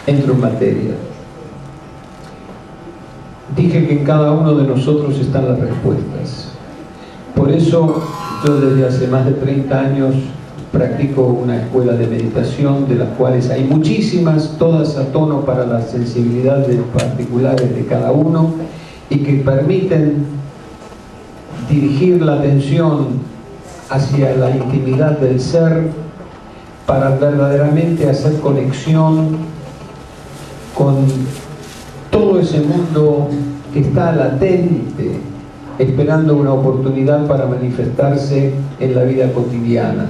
Entro en materia. Dije que en cada uno de nosotros están las respuestas. Por eso yo desde hace más de 30 años practico una escuela de meditación, de las cuales hay muchísimas, todas a tono para las sensibilidades particulares de cada uno, y que permiten dirigir la atención hacia la intimidad del ser para verdaderamente hacer conexión con todo ese mundo que está latente, esperando una oportunidad para manifestarse en la vida cotidiana.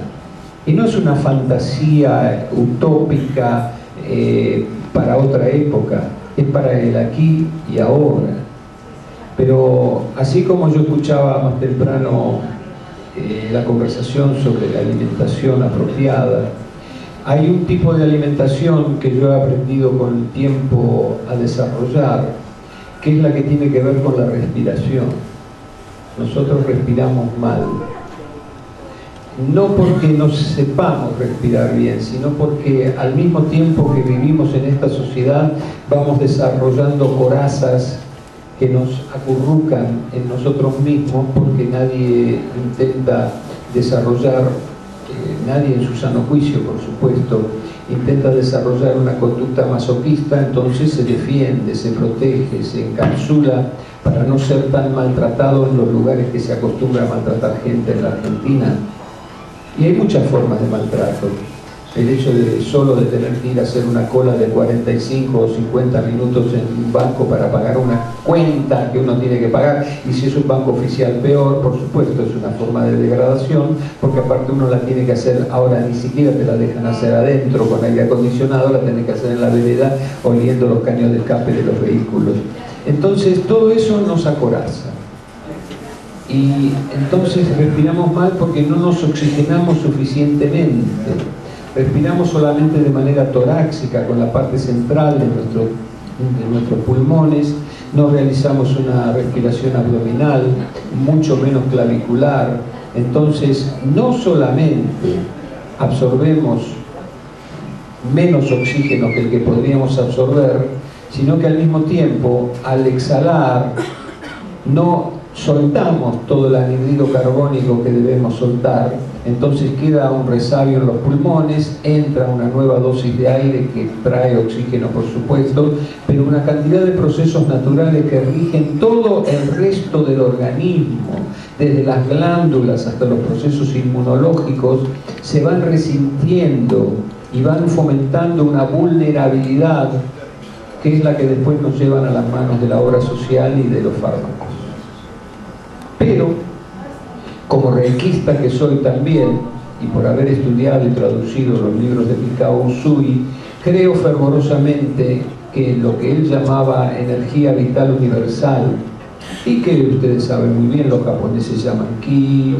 Y no es una fantasía utópica para otra época, es para el aquí y ahora. Pero así como yo escuchaba más temprano la conversación sobre la alimentación apropiada, hay un tipo de alimentación que yo he aprendido con el tiempo a desarrollar, que es la que tiene que ver con la respiración. Nosotros respiramos mal. No porque no sepamos respirar bien, sino porque al mismo tiempo que vivimos en esta sociedad vamos desarrollando corazas que nos acurrucan en nosotros mismos, porque nadie intenta desarrollar, nadie en su sano juicio, por supuesto, intenta desarrollar una conducta masoquista. Entonces se defiende, se protege, se encapsula para no ser tan maltratado en los lugares que se acostumbra a maltratar gente en la Argentina. Y hay muchas formas de maltrato. El hecho de solo de tener que ir a hacer una cola de 45 o 50 minutos en un banco para pagar una cuenta que uno tiene que pagar, y si es un banco oficial peor, por supuesto, es una forma de degradación, porque aparte uno la tiene que hacer, ahora ni siquiera te la dejan hacer adentro con aire acondicionado, la tenés que hacer en la vereda oliendo los caños de escape de los vehículos. Entonces todo eso nos acoraza. Y entonces respiramos mal porque no nos oxigenamos suficientemente. Respiramos solamente de manera torácica, con la parte central de nuestros pulmones. No realizamos una respiración abdominal, mucho menos clavicular. Entonces, no solamente absorbemos menos oxígeno que el que podríamos absorber, sino que al mismo tiempo, al exhalar, no soltamos todo el anhídrido carbónico que debemos soltar. Entonces queda un resabio en los pulmones, entra una nueva dosis de aire que trae oxígeno, por supuesto, pero una cantidad de procesos naturales que rigen todo el resto del organismo, desde las glándulas hasta los procesos inmunológicos, se van resintiendo y van fomentando una vulnerabilidad que es la que después nos llevan a las manos de la obra social y de los fármacos. Pero como reikista que soy también, y por haber estudiado y traducido los libros de Mikao Usui, creo fervorosamente que lo que él llamaba energía vital universal, y que ustedes saben muy bien, los japoneses llaman ki,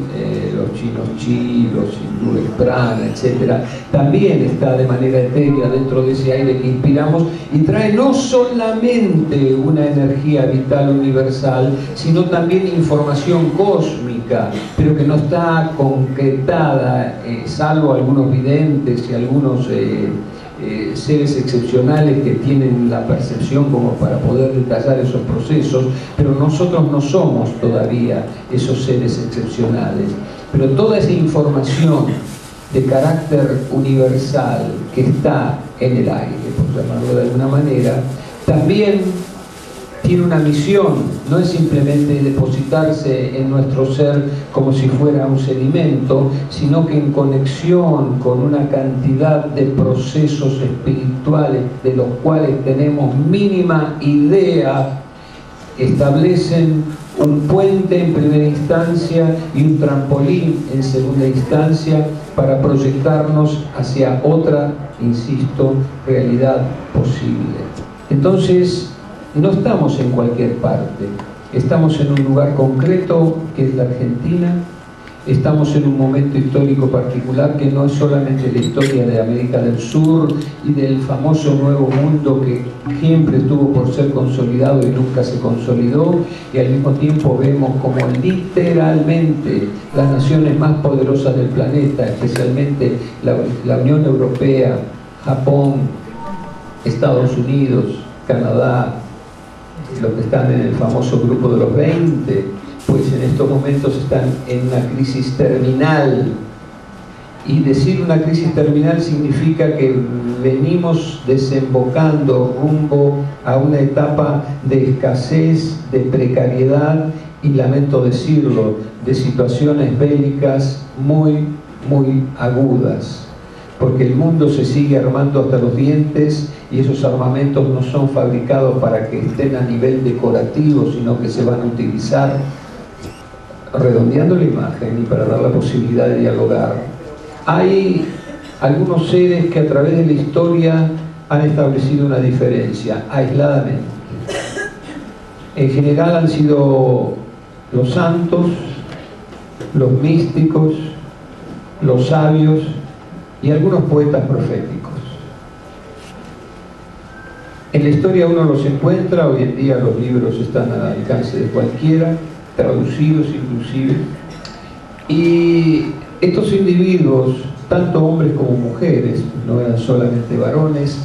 los chinos chi, los hindúes prana, etc., también está de manera etérea dentro de ese aire que inspiramos, y trae no solamente una energía vital universal, sino también información cósmica, pero que no está concretada, salvo algunos videntes y algunos seres excepcionales que tienen la percepción como para poder detallar esos procesos, pero nosotros no somos todavía esos seres excepcionales. Pero toda esa información de carácter universal que está en el aire, por llamarlo de alguna manera, también tiene una misión. No es simplemente depositarse en nuestro ser como si fuera un sedimento, sino que en conexión con una cantidad de procesos espirituales de los cuales tenemos mínima idea, establecen un puente en primera instancia y un trampolín en segunda instancia para proyectarnos hacia otra, insisto, realidad posible. Entonces, no estamos en cualquier parte, estamos en un lugar concreto que es la Argentina, estamos en un momento histórico particular que no es solamente la historia de América del Sur y del famoso Nuevo Mundo que siempre estuvo por ser consolidado y nunca se consolidó, y al mismo tiempo vemos como literalmente las naciones más poderosas del planeta, especialmente la Unión Europea, Japón, Estados Unidos, Canadá, los que están en el famoso grupo de los 20, pues en estos momentos están en una crisis terminal. Y decir una crisis terminal significa que venimos desembocando rumbo a una etapa de escasez, de precariedad y, lamento decirlo, de situaciones bélicas muy, muy agudas. Porque el mundo se sigue armando hasta los dientes y esos armamentos no son fabricados para que estén a nivel decorativo, sino que se van a utilizar redondeando la imagen y para dar la posibilidad de dialogar. Hay algunos seres que a través de la historia han establecido una diferencia, aisladamente. En general han sido los santos, los místicos, los sabios y algunos poetas proféticos. En la historia uno los encuentra, hoy en día los libros están al alcance de cualquiera, traducidos inclusive, y estos individuos, tanto hombres como mujeres, no eran solamente varones,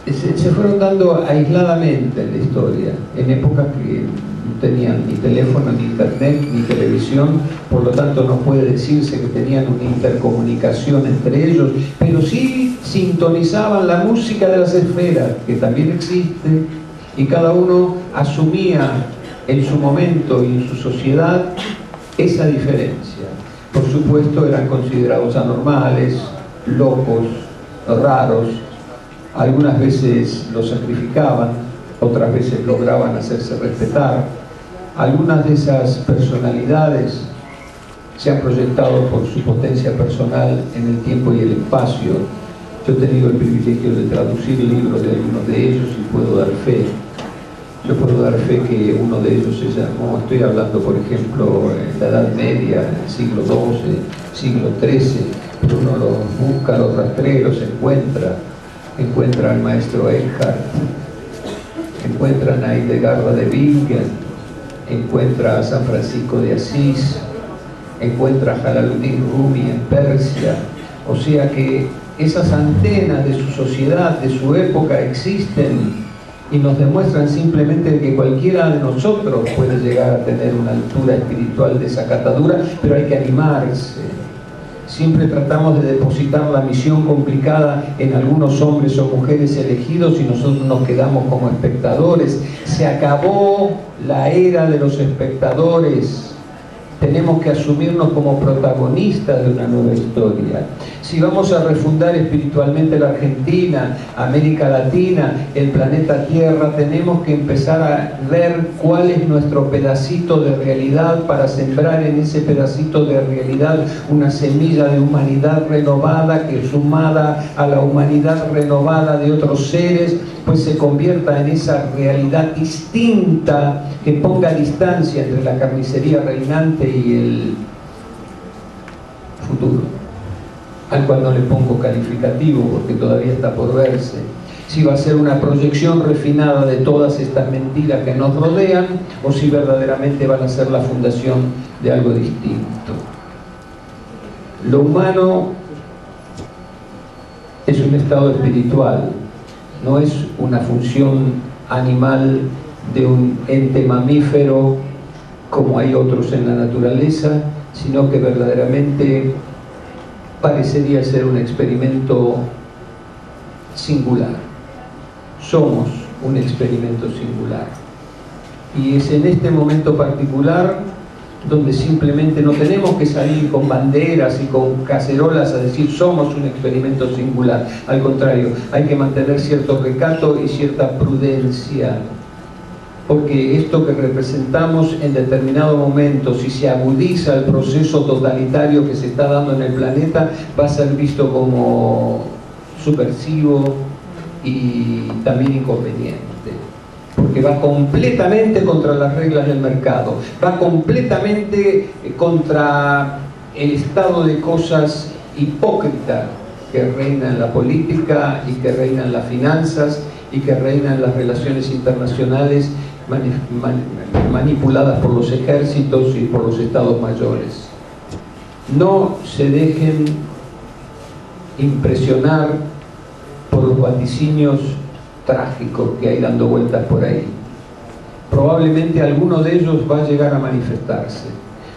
se fueron dando aisladamente en la historia, en épocas que no tenían ni teléfono, ni internet, ni televisión, por lo tanto no puede decirse que tenían una intercomunicación entre ellos, pero sí sintonizaban la música de las esferas, que también existe, y cada uno asumía en su momento y en su sociedad esa diferencia. Por supuesto eran considerados anormales, locos, raros. Algunas veces los sacrificaban, otras veces lograban hacerse respetar. Algunas de esas personalidades se han proyectado por su potencia personal en el tiempo y el espacio. Yo he tenido el privilegio de traducir libros de algunos de ellos y puedo dar fe. Yo puedo dar fe que uno de ellos se llamó, estoy hablando por ejemplo en la Edad Media, en el siglo XII, siglo XIII, pero uno los busca, los rastrea, los encuentra al maestro Eckhart, encuentran a Hildegarda de Bingen, encuentra a San Francisco de Asís, encuentra a Jalaluddin Rumi en Persia. O sea que esas antenas de su sociedad, de su época existen y nos demuestran simplemente que cualquiera de nosotros puede llegar a tener una altura espiritual de esa catadura, pero hay que animarse. Siempre tratamos de depositar la misión complicada en algunos hombres o mujeres elegidos y nosotros nos quedamos como espectadores. Se acabó la era de los espectadores. Tenemos que asumirnos como protagonistas de una nueva historia. Si vamos a refundar espiritualmente la Argentina, América Latina, el planeta Tierra, tenemos que empezar a ver cuál es nuestro pedacito de realidad para sembrar en ese pedacito de realidad una semilla de humanidad renovada que, sumada a la humanidad renovada de otros seres, pues se convierta en esa realidad distinta que ponga distancia entre la carnicería reinante y el futuro, al cual no le pongo calificativo porque todavía está por verse si va a ser una proyección refinada de todas estas mentiras que nos rodean o si verdaderamente van a ser la fundación de algo distinto. Lo humano es un estado espiritual, no es una función animal de un ente mamífero como hay otros en la naturaleza, sino que verdaderamente parecería ser un experimento singular. Somos un experimento singular. Y es en este momento particular donde simplemente no tenemos que salir con banderas y con cacerolas a decir somos un experimento singular. Al contrario, hay que mantener cierto recato y cierta prudencia, porque esto que representamos en determinado momento, si se agudiza el proceso totalitario que se está dando en el planeta, va a ser visto como subversivo y también inconveniente, porque va completamente contra las reglas del mercado, va completamente contra el estado de cosas hipócrita que reina en la política y que reina en las finanzas y que reina en las relaciones internacionales manipuladas por los ejércitos y por los estados mayores. No se dejen impresionar por los vaticinios trágicos que hay dando vueltas por ahí. Probablemente alguno de ellos va a llegar a manifestarse.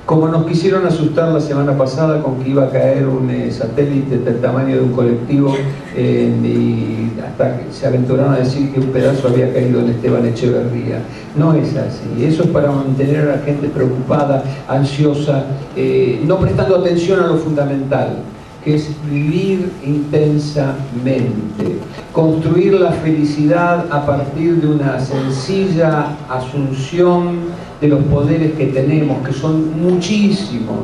Como nos quisieron asustar la semana pasada con que iba a caer un satélite del tamaño de un colectivo y hasta que se aventuraron a decir que un pedazo había caído en Esteban Echeverría. No es así. Eso es para mantener a la gente preocupada, ansiosa, no prestando atención a lo fundamental, que es vivir intensamente, construir la felicidad a partir de una sencilla asunción de los poderes que tenemos, que son muchísimos,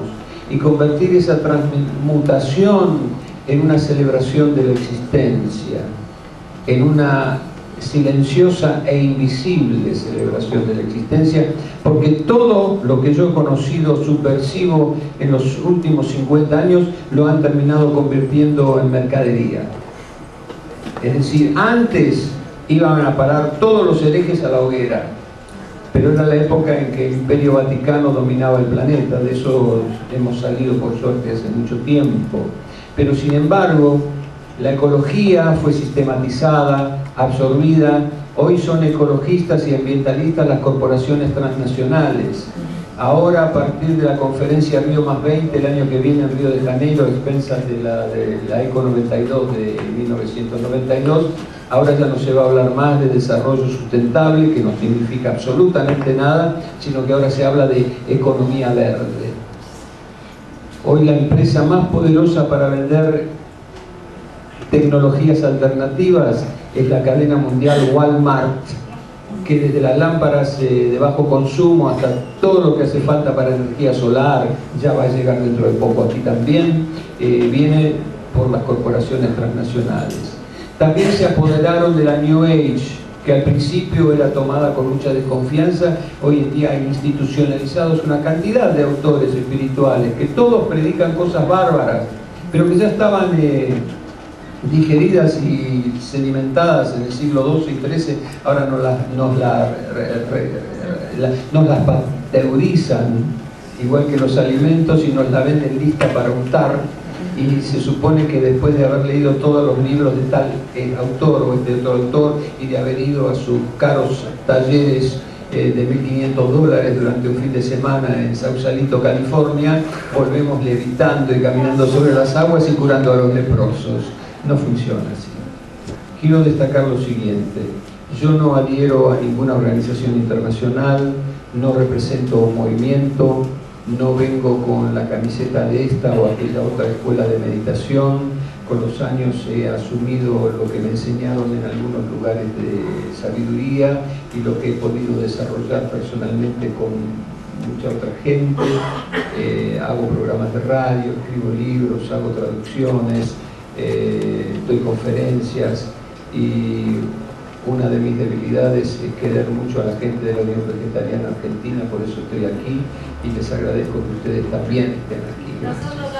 y convertir esa transmutación en una celebración de la existencia, en una silenciosa e invisible celebración de la existencia, porque todo lo que yo he conocido subversivo en los últimos 50 años lo han terminado convirtiendo en mercadería. Es decir, antes iban a parar todos los herejes a la hoguera, pero era la época en que el Imperio Vaticano dominaba el planeta. De eso hemos salido por suerte hace mucho tiempo. Pero sin embargo, la ecología fue sistematizada, absorbida. Hoy son ecologistas y ambientalistas las corporaciones transnacionales. Ahora, a partir de la conferencia Río +20, el año que viene en Río de Janeiro, a expensas de la ECO 92 de 1992, ahora ya no se va a hablar más de desarrollo sustentable, que no significa absolutamente nada, sino que ahora se habla de economía verde. Hoy la empresa más poderosa para vender tecnologías alternativas es la cadena mundial Walmart, que desde las lámparas de bajo consumo hasta todo lo que hace falta para energía solar, ya va a llegar dentro de poco aquí también, viene por las corporaciones transnacionales. También se apoderaron de la New Age, que al principio era tomada con mucha desconfianza. Hoy en día hay institucionalizados una cantidad de autores espirituales que todos predican cosas bárbaras, pero que ya estaban digeridas y sedimentadas en el siglo XII y XIII, ahora nos las pasteurizan, igual que los alimentos, y nos la venden lista para untar, y se supone que después de haber leído todos los libros de tal autor o este otro autor, y de haber ido a sus caros talleres de $1.500 durante un fin de semana en Sausalito, California, volvemos levitando y caminando sobre las aguas y curando a los leprosos. No funciona así. Quiero destacar lo siguiente: yo no adhiero a ninguna organización internacional, no represento un movimiento, no vengo con la camiseta de esta o aquella otra escuela de meditación. Con los años he asumido lo que me enseñaron en algunos lugares de sabiduría y lo que he podido desarrollar personalmente con mucha otra gente. Hago programas de radio, escribo libros, hago traducciones, doy conferencias, y una de mis debilidades es querer mucho a la gente de la Unión Vegetariana Argentina. Por eso estoy aquí y les agradezco que ustedes también estén aquí. Gracias.